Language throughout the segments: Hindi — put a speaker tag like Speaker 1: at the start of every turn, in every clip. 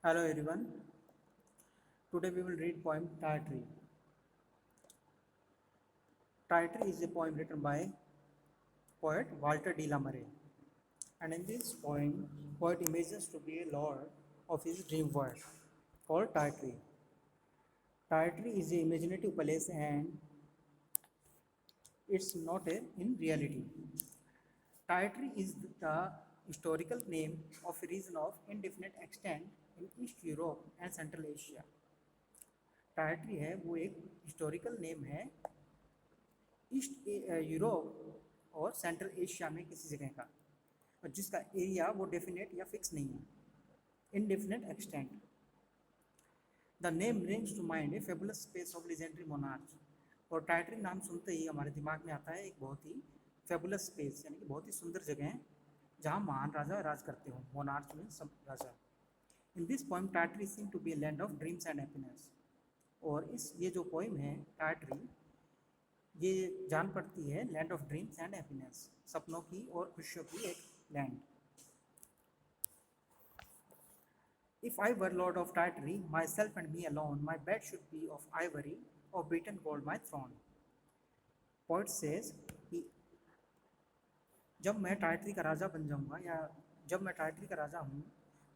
Speaker 1: Hello everyone. Today we will read poem Tartary. Tartary is a poem written by poet Walter de la Mare. And in this poem, poet imagines to be a lord of his dream world called Tartary. Tartary is an imaginative palace and it's not in reality. Tartary is the historical name of a region of indefinite extent in East Europe and Central Asia. Tartary है वो एक हिस्टोरिकल नेम है ईस्ट यूरोप और सेंट्रल एशिया में किसी जगह का, और जिसका एरिया वो डेफिनेट या फिक्स नहीं है, indefinite extent. The name rings to mind a fabulous space of legendary monarch. और टाइटरी नाम सुनते ही हमारे दिमाग में आता है एक बहुत ही फेबुलस स्पेस, यानी कि बहुत ही सुंदर जगह जहाँ महान राजा राज करते हो। मोनार्च में सब राजा। In this poem Tartary seem to be a land of dreams and happiness. और ये जो पोइम है टाइटरी, ये जान पड़ती है land of dreams and happiness, सपनों की और खुशियों की एक land. If I were lord of Tartary, myself and me alone, my bed should be of ivory, of beaten gold my throne. Poet says कि जब मैं टार्टरी का राजा बन जाऊंगा, या जब मैं टार्टरी का राजा हूँ,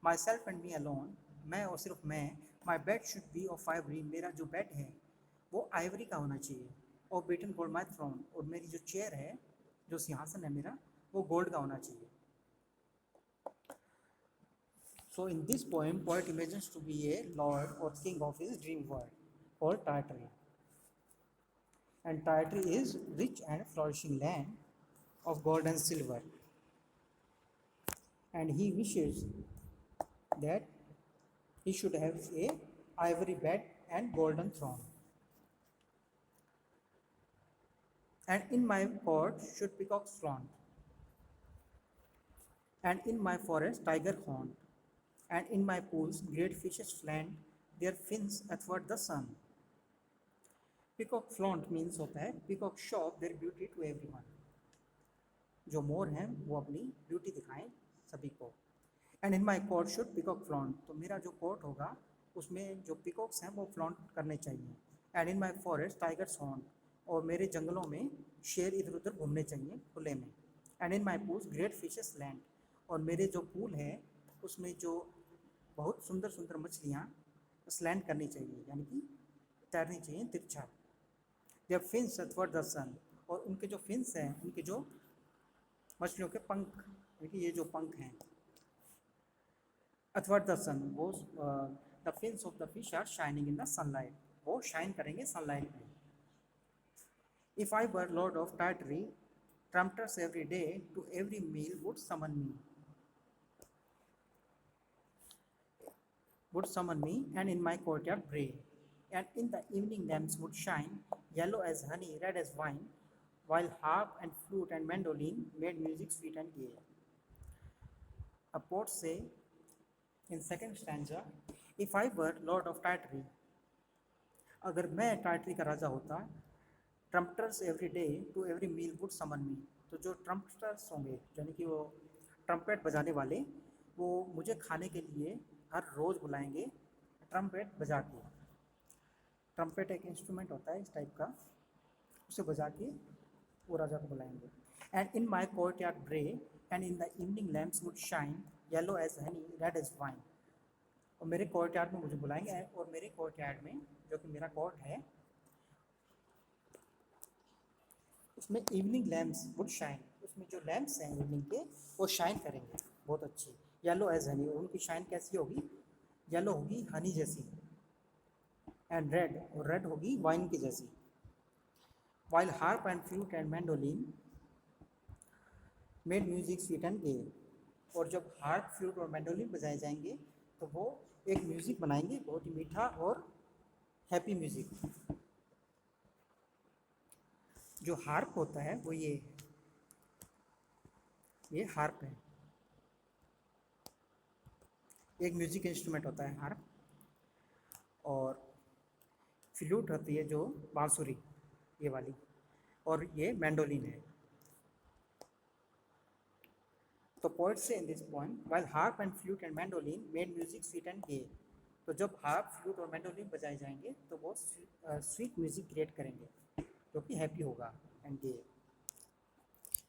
Speaker 1: myself and me alone, मैं और सिर्फ मैं, my bed should be of ivory, मेरा जो बेड है वो आइवरी का होना चाहिए, और beaten gold my throne, और मेरी जो चेयर है, जो सिंहासन है मेरा, वो गोल्ड का होना चाहिए। So in this poem, poet imagines to be a lord or king of his dream world called Tartary. And Tartary is rich and flourishing land of gold and silver. And he wishes that he should have a ivory bed and golden throne. And in my court should peacocks flaunt. And in my forest tiger haunt. And in my pools great fishes flaunt their fins athwart the sun. Peacock flaunt means होता है peacock show their beauty to everyone. जो मोर हैं वो अपनी ब्यूटी दिखाएं सभी को। And in my court should peacock flaunt, तो मेरा जो कोर्ट होगा उसमें जो पिकॉक्स हैं वो फ्लॉन्ट करने चाहिए। And in my forest tigers horn, और मेरे जंगलों में शेर इधर उधर घूमने चाहिए खुले में। And in my pools great fishes land, और मेरे जो पूल है उसमें जो बहुत सुंदर सुंदर मछलियाँ स्लैंड करनी चाहिए, यानी कि तैरनी चाहिए तिरछा। देयर फिन्स अथवर्ड द सन, और उनके जो फिन्स हैं, उनके जो मछलियों के पंख, यानी कि ये जो पंख हैं, अथवर्ड द सन, वो the fins of the fish are shining in the sunlight, वो शाइन करेंगे सनलाइट में। If I were lord of Tartary, trumpeters every day to every meal would summon me, and in my courtyard bray, and in the evening lamps would shine, yellow as honey, red as wine, while harp and flute and mandolin made music sweet and gay. A poet say in second stanza, if I were lord of Tartary, अगर मैं टार्टरी का राजा होता, trumpeters every day to every meal would summon me, तो जो ट्रम्पटर्स होंगे, यानी कि वो ट्रम्पेट बजाने वाले, वो मुझे खाने के लिए हर रोज़ बुलाएंगे ट्रम्पेट बजा के। ट्रम्पेट एक इंस्ट्रूमेंट होता है इस टाइप का, उसे बजा के वो राजा को बुलाएंगे। And in my courtyard bray, and in the evening lamps would shine, yellow as honey, red as wine, और मेरे कोर्ट यार्ड में मुझे बुलाएंगे, और मेरे कोर्ट यार्ड में, जो कि मेरा कोर्ट है, उसमें इवनिंग लैम्प्स वुड शाइन, उसमें जो लैम्प्स हैं इवनिंग के वो शाइन करेंगे बहुत अच्छी। येलो एज हनी, और उनकी शाइन कैसी होगी, येलो होगी हनी जैसी, एंड रेड, और रेड होगी वाइन की जैसी। While harp and flute and mandolin made music sweet and gay, और जब हार्प फ्लूट और मैंडोलिन बजाए जाएंगे तो वो एक म्यूज़िक बनाएंगे बहुत ही मीठा और हैप्पी म्यूज़िक। जो हार्प होता है वो ये हार्प है, एक म्यूज़िक इंस्ट्रूमेंट होता है हार्प, और फ्लूट होती है जो बांसुरी ये वाली, और ये मैंडोलिन है। तो poet say in this poem, while harp and flute and mandolin made music sweet and gay. तो जब हार्प फ्लूट और मैंडोलिन बजाए जाएंगे तो वो स्वीट म्यूजिक क्रिएट करेंगे जो कि हैप्पी होगा and gay.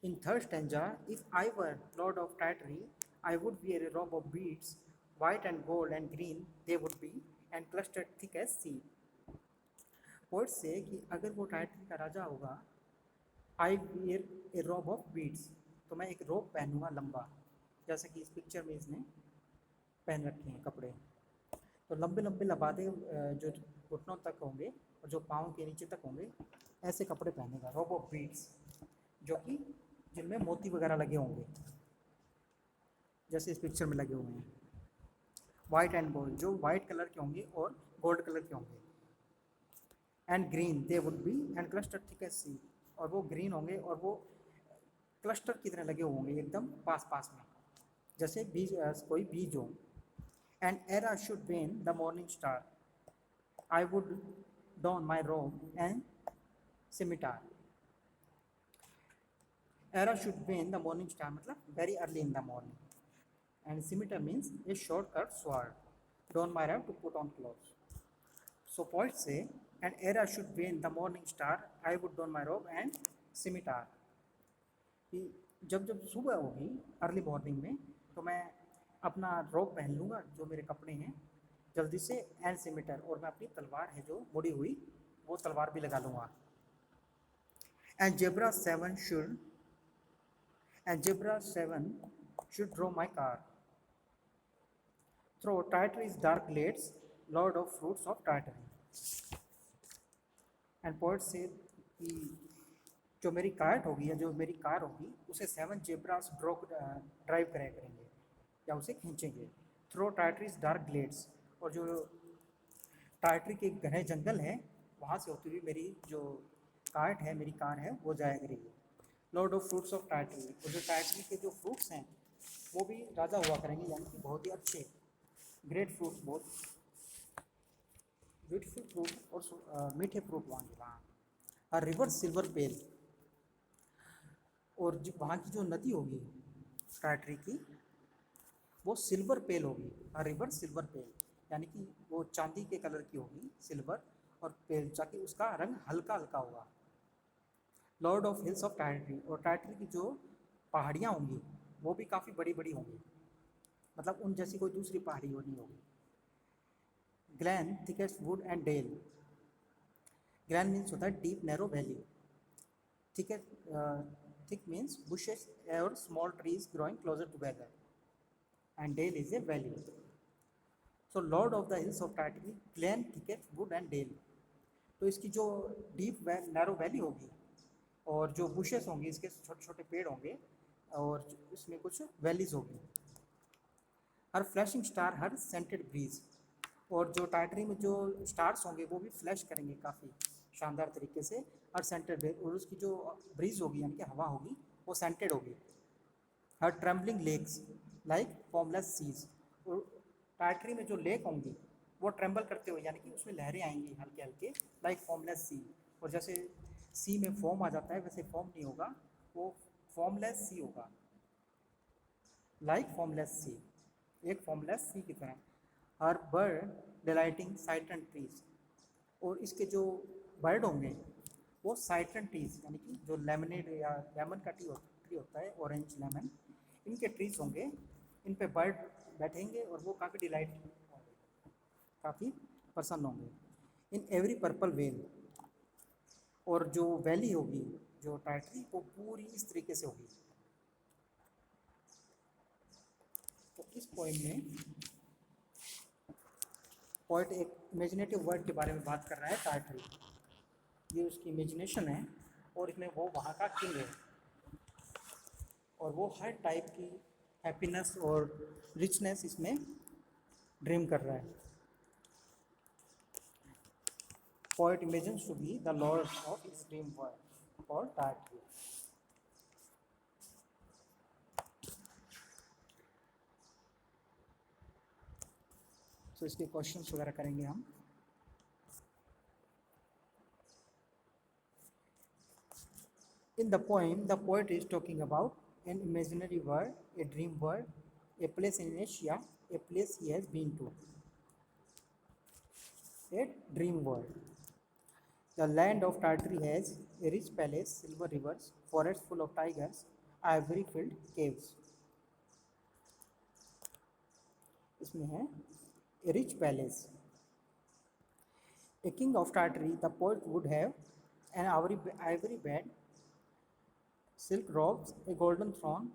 Speaker 1: In third stanza, if I were lord of Tartary, I would wear a robe of beads, white and gold and green they would be, and clustered thick as sea. Poet से कि अगर वो टाइटरी का राजा होगा, I wear A robe of beads, तो मैं एक रोब पहनूंगा लंबा, जैसे कि इस पिक्चर में इसने पहन रखे हैं कपड़े. तो लंबे लंबे लबादे जो घुटनों तक होंगे और जो पाँव के नीचे तक होंगे, ऐसे कपड़े पहनेगा, रोब ऑफ बीड्स, जो कि जिनमें मोती वगैरह लगे होंगे जैसे इस पिक्चर में लगे हुए हैं. वाइट एंड गोल्ड, जो वाइट कलर के होंगे और गोल्ड कलर के होंगे. And green they would be, and cluster thick as sea, और वो ग्रीन होंगे और वो क्लस्टर की तरह लगे होंगे एकदम पास पास में, जैसे बीज कोई बीज हो. And ere should wane the morning star, I would don my robe and scimitar. Ere should wane the morning star मतलब very early in the morning, and scimitar means a short cut sword, don my robe to put on clothes. So poet say, an era should be in the morning star, I would don my robe and scimitar. कि जब जब सुबह होगी अर्ली मॉर्निंग में तो मैं अपना रोब पहन लूँगा जो मेरे कपड़े हैं जल्दी से, एंड सिमिटर, और मैं अपनी तलवार है जो मुड़ी हुई वो तलवार भी लगा लूँगा. And zebra seven should draw my car through Tartary's dark glades, lord of fruits of Tartary. And poet से कि जो मेरी कार्ट होगी या जो मेरी कार होगी उसे 7 जेब्रास ड्राइव करेंगे या उसे खींचेंगे थ्रो टार्टरीज डार्क ग्लेड्स, और जो टार्टरी के घने जंगल हैं वहाँ से होती हुई मेरी जो कार्ट है, मेरी कार है, वो जाया करेगी. Lord of fruits of Tartary, और जो टार्टरी के जो फ्रूट्स हैं वो भी राजा हुआ करेंगे, यानी कि बहुत ही अच्छे ग्रेट फ्रूट्स, बहुत ब्यूटीफुल फ्रूट और मीठे फ्रूट होंगे वहाँ. और रिवर सिल्वर पेल, और वहाँ की जो नदी होगी टार्टरी की वो सिल्वर पेल होगी. और रिवर सिल्वर पेल यानी कि वो चांदी के कलर की होगी, सिल्वर, और पेल ताकि उसका रंग हल्का हल्का होगा. Lord of hills of Tartary, और टार्टरी की जो पहाड़ियाँ होंगी वो भी काफ़ी बड़ी बड़ी होंगी, मतलब उन जैसी कोई दूसरी पहाड़ी नहीं होगी. Glen thickest wood and dell, glen means होता है deep narrow valley, thick means bushes और small trees growing closer together, and dell is a valley. So lord of the hills of Tartary, glen thickest wood and dell, तो इसकी जो डीप नैरो वैली होगी और जो बुशेस होंगी, इसके छोटे छोटे पेड़ होंगे और इसमें कुछ वैलीज होगी. हर फ्लैशिंग स्टार, हर सेंटेड ब्रीज, और जो टार्टरी में जो स्टार्स होंगे वो भी फ्लैश करेंगे काफ़ी शानदार तरीके से. हर सेंटेड ब्रीज, और उसकी जो ब्रीज होगी यानी कि हवा होगी वो सेंटेड होगी. Her trembling lakes like formless seas, और टार्टरी में जो लेक होंगी वो ट्रेम्बल करते हुए यानी कि उसमें लहरें आएंगी हल्के हल्के, लाइक फॉर्मलेस सी, और जैसे सी में फॉर्म आ जाता है वैसे फॉर्म नहीं होगा, वो फॉर्मलेस सी होगा, लाइक फॉर्मलेस सी, एक फॉर्मलेस सी की तरह. हर बर्ड डिलाइटिंग साइट्रन ट्रीज, और इसके जो बर्ड होंगे वो साइट्रन ट्रीज यानी कि जो लेमनेड या लेमन का ट्री होता है, ऑरेंज लेमन, इनके ट्रीज होंगे, इन पे बर्ड बैठेंगे और वो काफ़ी डिलाइट होंगे, काफ़ी प्रसन्न होंगे. इन एवरी पर्पल वेल, और जो वैली होगी जो टार्टरी वो पूरी इस तरीके से होगी. तो इस पोएम में पोएट एक इमेजिनेटिव वर्ड के बारे में बात कर रहा है. टार्टरी ये उसकी इमेजिनेशन है, और इसमें वो वहाँ का किंग है, और वो हर टाइप की हैप्पीनेस और रिचनेस इसमें ड्रीम कर रहा है. Poet imagines to be the lord of his dream world called Tartary. तो इसके क्वेश्चंस वगैरह करेंगे हम. In the poem, the poet is talking about an imaginary world, a dream world, a place in Asia, a place he has been to. A dream world. The land of Tartary has a rich palace, silver rivers, forests full of tigers, ivory-filled caves. इसमें है a rich palace. A king of Tartary, the poet would have an ivory bed, silk robes, a golden throne,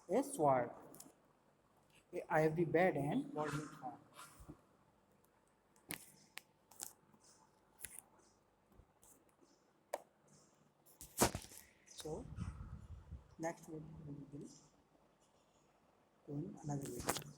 Speaker 1: a sword, a ivory bed and golden throne. So next we will do in another video.